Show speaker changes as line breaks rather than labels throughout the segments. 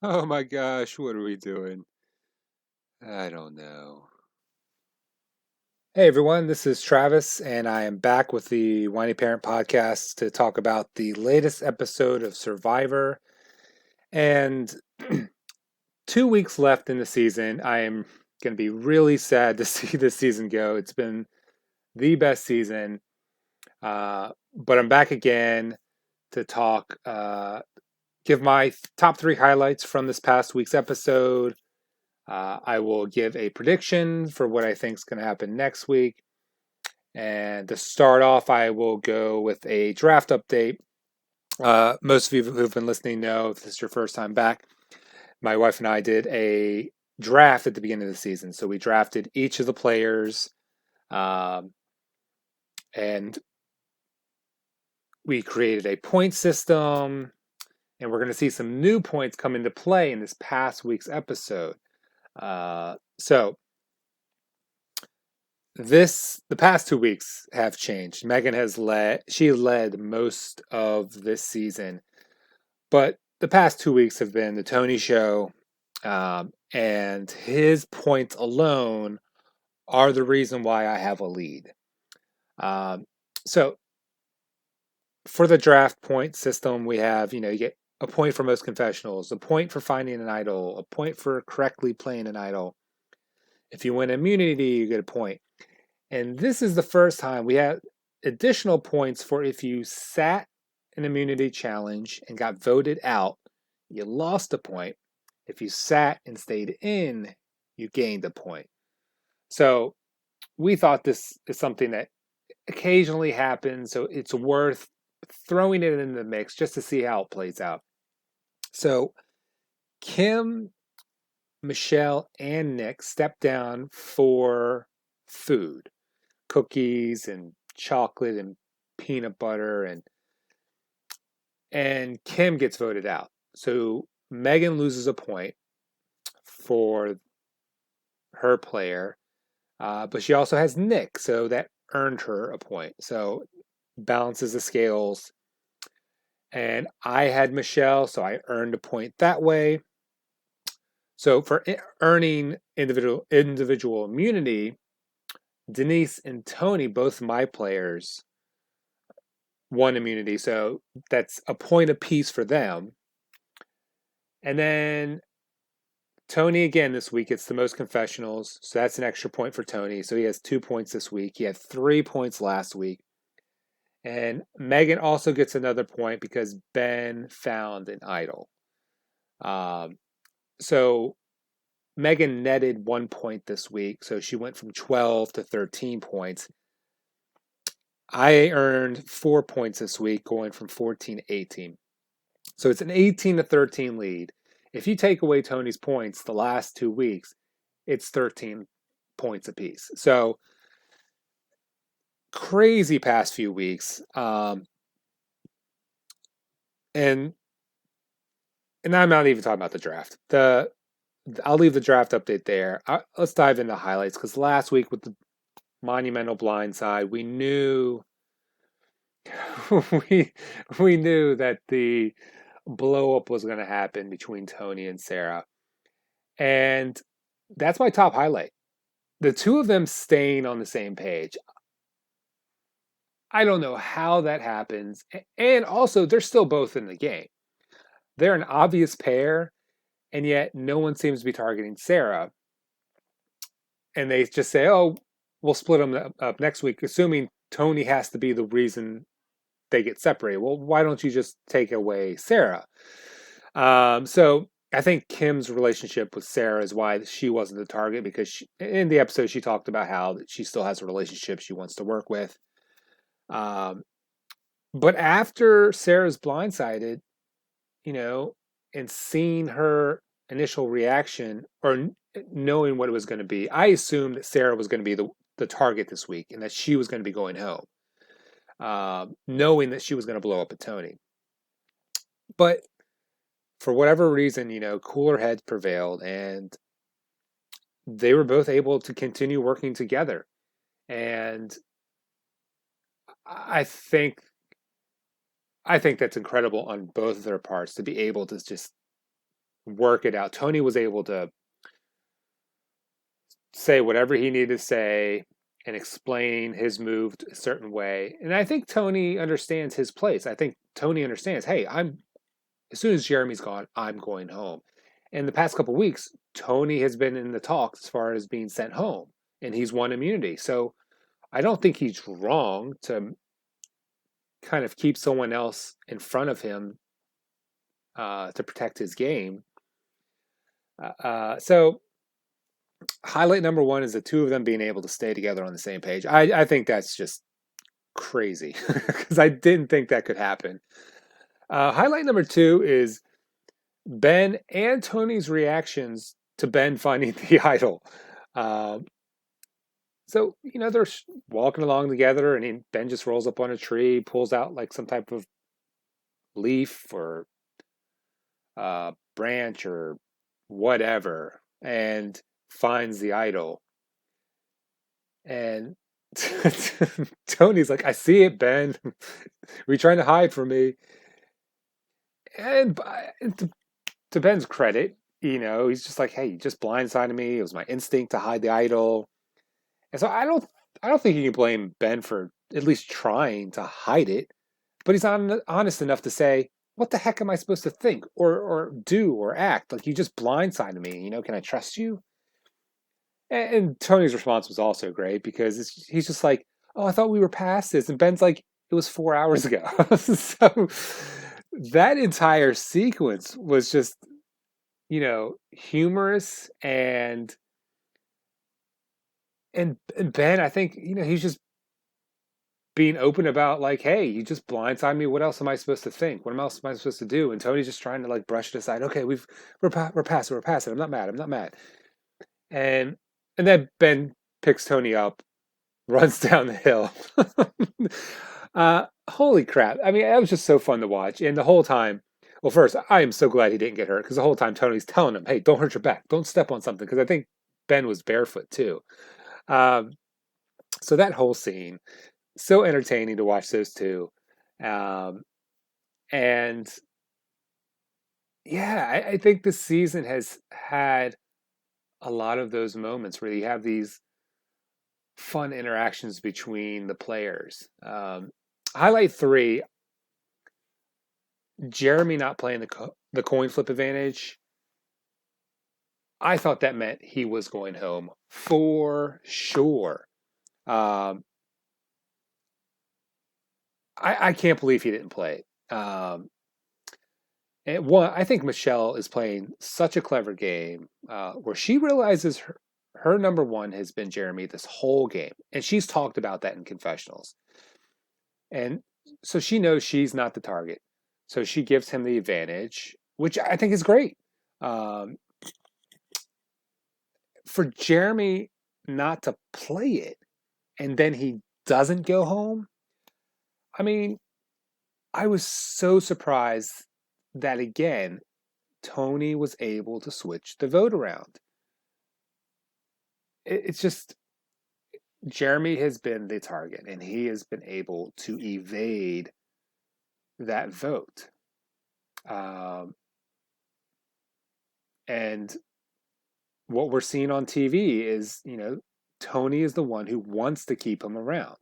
Oh my gosh, what are we doing? I don't know. Hey everyone, this is Travis, and I am back with the Whiny Parent Podcast to talk about the latest episode of Survivor. And 2 weeks left in the season. I am going to be really sad to see this season go. It's been the best season, but I'm back again to talk, give my top three highlights from this past week's episode. I will give a prediction for what I think is going to happen next week. And to start off, I will go with a draft update. Most of you who've been listening know if this is your first time back, my wife and I did a draft at the beginning of the season. So we drafted each of the players, um, and we created a point system. And we're going to see some new points come into play in this past week's episode. So the past 2 weeks have changed. Megan has led most of this season, but the past 2 weeks have been the Tony show, and his points alone are the reason why I have a lead. Um, so for the draft point system, we have, you get a point for most confessionals, a point for finding an idol, a point for correctly playing an idol. If you win immunity, you get a point. And this is the first time we have additional points for if you sat an immunity challenge and got voted out, you lost a point. If you sat and stayed in, you gained a point. So we thought this is something that occasionally happens, so it's worth throwing it in the mix just to see how it plays out. So Kim, Michelle, and Nick stepped down for food, cookies and chocolate and peanut butter, and Kim gets voted out. So Megan loses a point for her player, but she also has Nick, so that earned her a point. So balances the scales. And I had Michelle, so I earned a point that way. So for earning individual immunity, Denise and Tony, both my players, won immunity. So that's a point apiece for them. And then Tony again this week gets the most confessionals. So that's an extra point for Tony. So he has 2 points this week. He had 3 points last week. And Megan also gets another point because Ben found an idol. So Megan netted 1 point this week. So she went from 12 to 13 points. I earned 4 points this week, going from 14 to 18. So it's an 18 to 13 lead. If you take away Tony's points the last 2 weeks, it's 13 points apiece. So crazy past few weeks. And I'm not even talking about the draft. I'll leave the draft update there. Let's dive into highlights, because last week with the monumental blindside, we knew we we knew that the blow up was going to happen between Tony and Sarah. And that's my top highlight. The two of them staying on the same page. I don't know how that happens. And also, they're still both in the game. They're an obvious pair, and yet no one seems to be targeting Sarah. And they just say, oh, we'll split them up next week, assuming Tony has to be the reason they get separated. Well, why don't you just take away Sarah? So I think Kim's relationship with Sarah is why she wasn't the target, because in the episode she talked about how she still has a relationship she wants to work with. But after Sarah's blindsided, you know, and seeing her initial reaction, or knowing what it was going to be, I assumed that Sarah was going to be the target this week and that she was going to be going home, knowing that she was going to blow up at Tony. But for whatever reason, cooler heads prevailed, and they were both able to continue working together. And I think I think that's incredible on both of their parts, to be able to just work it out. Tony was able to say whatever he needed to say and explain his move a certain way. And I think Tony understands his place. I think Tony understands, hey, I'm as soon as Jeremy's gone, I'm going home. In the past couple of weeks, Tony has been in the talks as far as being sent home, and he's won immunity. So I don't think he's wrong to kind of keep someone else in front of him to protect his game. So highlight number one is the two of them being able to stay together on the same page. I think that's just crazy because I didn't think that could happen. Highlight number two is Ben and Tony's reactions to Ben finding the idol. Um, so, they're walking along together, and Ben just rolls up on a tree, pulls out like some type of leaf or branch or whatever, and finds the idol. And Tony's like, I see it, Ben. Were you trying to hide from me? And to Ben's credit, he's just like, hey, you just blindsided me. It was my instinct to hide the idol. And so I don't think you can blame Ben for at least trying to hide it, but he's not honest enough to say, what the heck am I supposed to think or do or act? Like, you just blindsided me, can I trust you? And Tony's response was also great because he's just like, oh, I thought we were past this. And Ben's like, it was 4 hours ago. So that entire sequence was just, humorous and Ben, I think, he's just being open about like, hey, you just blindsided me. What else am I supposed to think? What else am I supposed to do? And Tony's just trying to like brush it aside. Okay, we're past it. We're past it. I'm not mad. I'm not mad. And and then Ben picks Tony up, runs down the hill. Holy crap! I mean, it was just so fun to watch. And the whole time, well, first, I am so glad he didn't get hurt because the whole time Tony's telling him, "Hey, don't hurt your back. Don't step on something." Because I think Ben was barefoot too. Um, so that whole scene, so entertaining to watch those two. Um, and yeah, I think this season has had a lot of those moments where you have these fun interactions between the players. Highlight three, Jeremy not playing the coin flip advantage. I thought that meant he was going home for sure. Um, I can't believe he didn't play it. And one, I think Michelle is playing such a clever game where she realizes her number one has been Jeremy this whole game. And she's talked about that in confessionals. And so she knows she's not the target. So she gives him the advantage, which I think is great. Um, for Jeremy not to play it and then he doesn't go home, I mean, I was so surprised that again, Tony was able to switch the vote around. It's just Jeremy has been the target and he has been able to evade that vote. And what we're seeing on TV is, Tony is the one who wants to keep him around.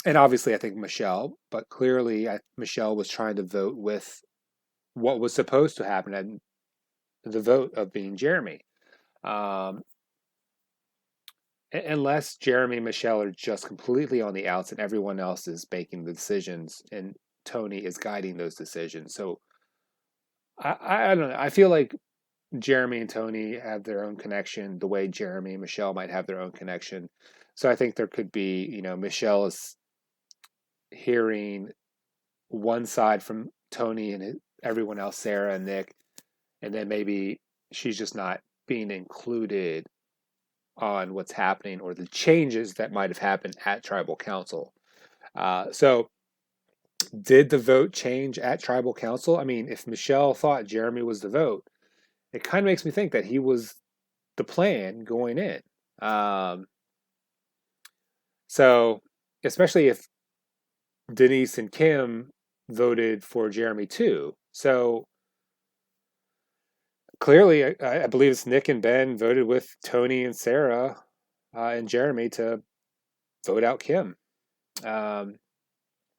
And obviously, I think Michelle, but clearly, Michelle was trying to vote with what was supposed to happen at the vote of being Jeremy. Um, unless Jeremy and Michelle are just completely on the outs and everyone else is making the decisions and Tony is guiding those decisions. So I don't know. I feel like Jeremy and Tony have their own connection the way Jeremy and Michelle might have their own connection. So I think there could be, Michelle is hearing one side from Tony and everyone else, Sarah and Nick, and then maybe she's just not being included on what's happening or the changes that might have happened at Tribal Council. So did the vote change at Tribal Council? I mean, if Michelle thought Jeremy was the vote, it kind of makes me think that he was the plan going in. Um, so, especially if Denise and Kim voted for Jeremy too. So, clearly, I believe it's Nick and Ben voted with Tony and Sarah and Jeremy to vote out Kim. Um,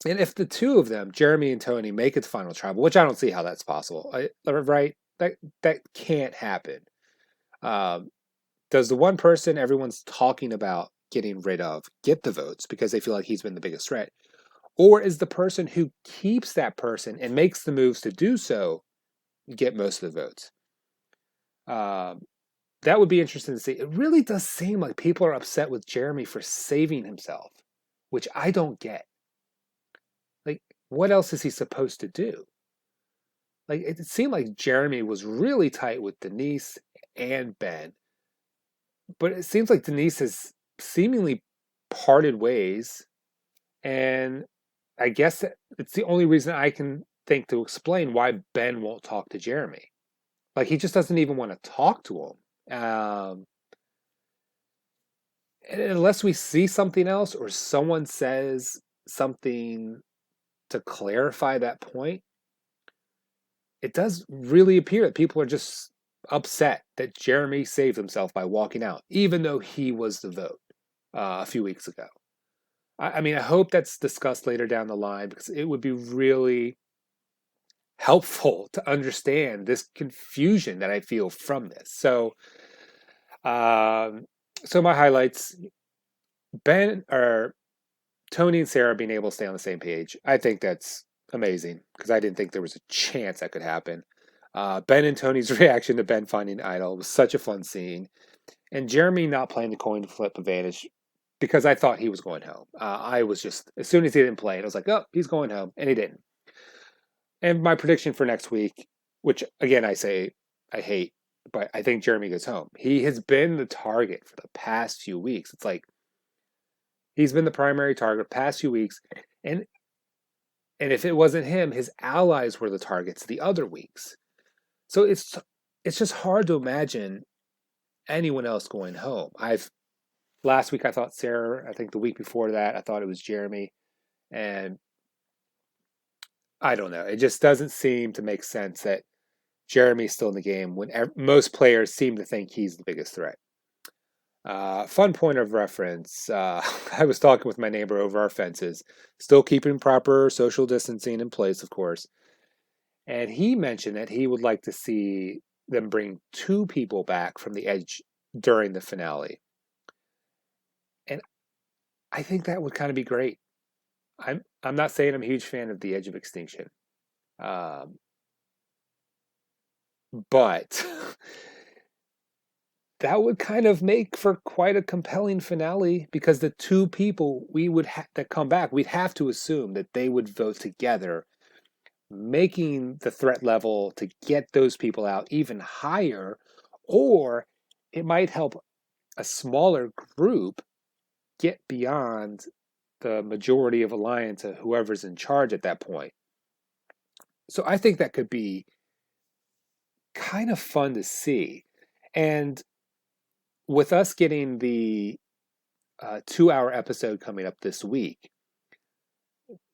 and if the two of them, Jeremy and Tony, make it to final tribal, which I don't see how that's possible, right? That can't happen. Um, does the one person everyone's talking about getting rid of get the votes because they feel like he's been the biggest threat? Or is the person who keeps that person and makes the moves to do so get most of the votes? Um, that would be interesting to see. It really does seem like people are upset with Jeremy for saving himself, which I don't get. Like, what else is he supposed to do? Like, it seemed like Jeremy was really tight with Denise and Ben, but it seems like Denise has seemingly parted ways, and I guess it's the only reason I can think to explain why Ben won't talk to Jeremy. Like, he just doesn't even want to talk to him. Unless we see something else or someone says something to clarify that point, it does really appear that people are just upset that Jeremy saved himself by walking out, even though he was the vote a few weeks ago. I mean, I hope that's discussed later down the line because it would be really helpful to understand this confusion that I feel from this. Um, so my highlights: Ben or Tony and Sarah being able to stay on the same page. I think that's amazing because I didn't think there was a chance that could happen. Ben and Tony's reaction to Ben finding Idol was such a fun scene. And Jeremy not playing the coin flip advantage because I thought he was going home. I was just, as soon as he didn't play it, I was like, oh, he's going home. And he didn't. And my prediction for next week, which again I say I hate, but I think Jeremy goes home. He has been the target for the past few weeks. It's like he's been the primary target past few weeks. And and if it wasn't him, his allies were the targets the other weeks. So it's just hard to imagine anyone else going home. I've last week I thought Sarah, I think the week before that I thought it was Jeremy, and I don't know. It just doesn't seem to make sense that Jeremy's still in the game when most players seem to think he's the biggest threat. Fun point of reference. I was talking with my neighbor over our fences, still keeping proper social distancing in place, of course. And he mentioned that he would like to see them bring two people back from the Edge during the finale. And I think that would kind of be great. I'm not saying I'm a huge fan of the Edge of Extinction, um, but that would kind of make for quite a compelling finale because the two people we would that come back, we'd have to assume that they would vote together, making the threat level to get those people out even higher, or it might help a smaller group get beyond the majority of alliance of whoever's in charge at that point. So I think that could be kind of fun to see. And with us getting the 2 hour episode coming up this week,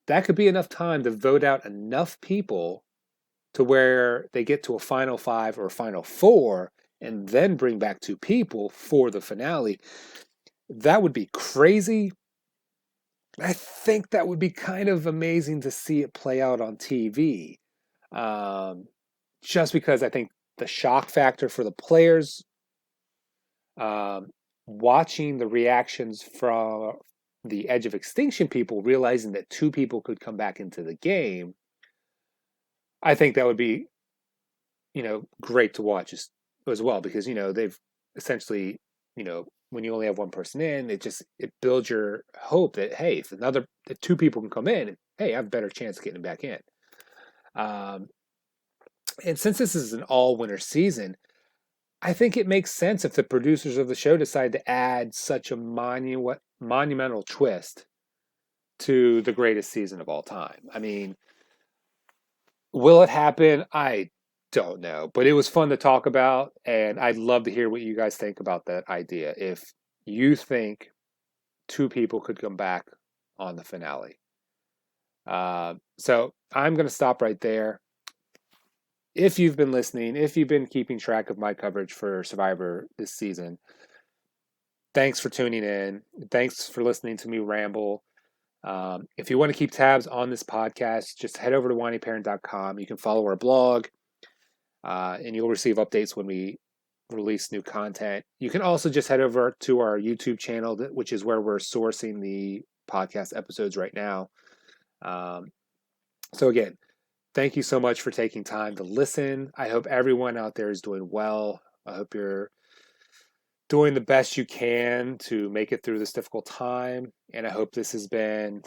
that could be enough time to vote out enough people to where they get to a final five or a final four and then bring back two people for the finale. That would be crazy. I think that would be kind of amazing to see it play out on TV. Um, just because I think the shock factor for the players, um, watching the reactions from the Edge of Extinction people, realizing that two people could come back into the game, I think that would be, great to watch as well because, they've essentially, when you only have one person in, it builds your hope that, hey, if two people can come in, hey, I have a better chance of getting back in. Um, and since this is an all winter season, I think it makes sense if the producers of the show decide to add such a monumental twist to the greatest season of all time. I mean, will it happen? I don't know, but it was fun to talk about, and I'd love to hear what you guys think about that idea. If you think two people could come back on the finale. So I'm going to stop right there. if you've been listening, if you've been keeping track of my coverage for Survivor this season, thanks for tuning in. Thanks for listening to me ramble. If you want to keep tabs on this podcast, just head over to whinyparent.com. You can follow our blog, and you'll receive updates when we release new content. You can also just head over to our YouTube channel, which is where we're sourcing the podcast episodes right now. So again, thank you so much for taking time to listen. I hope everyone out there is doing well. I hope you're doing the best you can to make it through this difficult time. And I hope this has been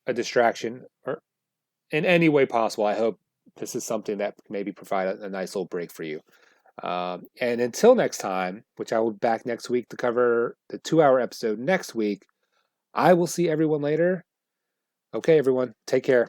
a distraction or in any way possible. I hope this is something that maybe provide a nice little break for you. And until next time, which I will be back next week to cover the 2-hour episode next week, I will see everyone later. Okay, everyone, take care.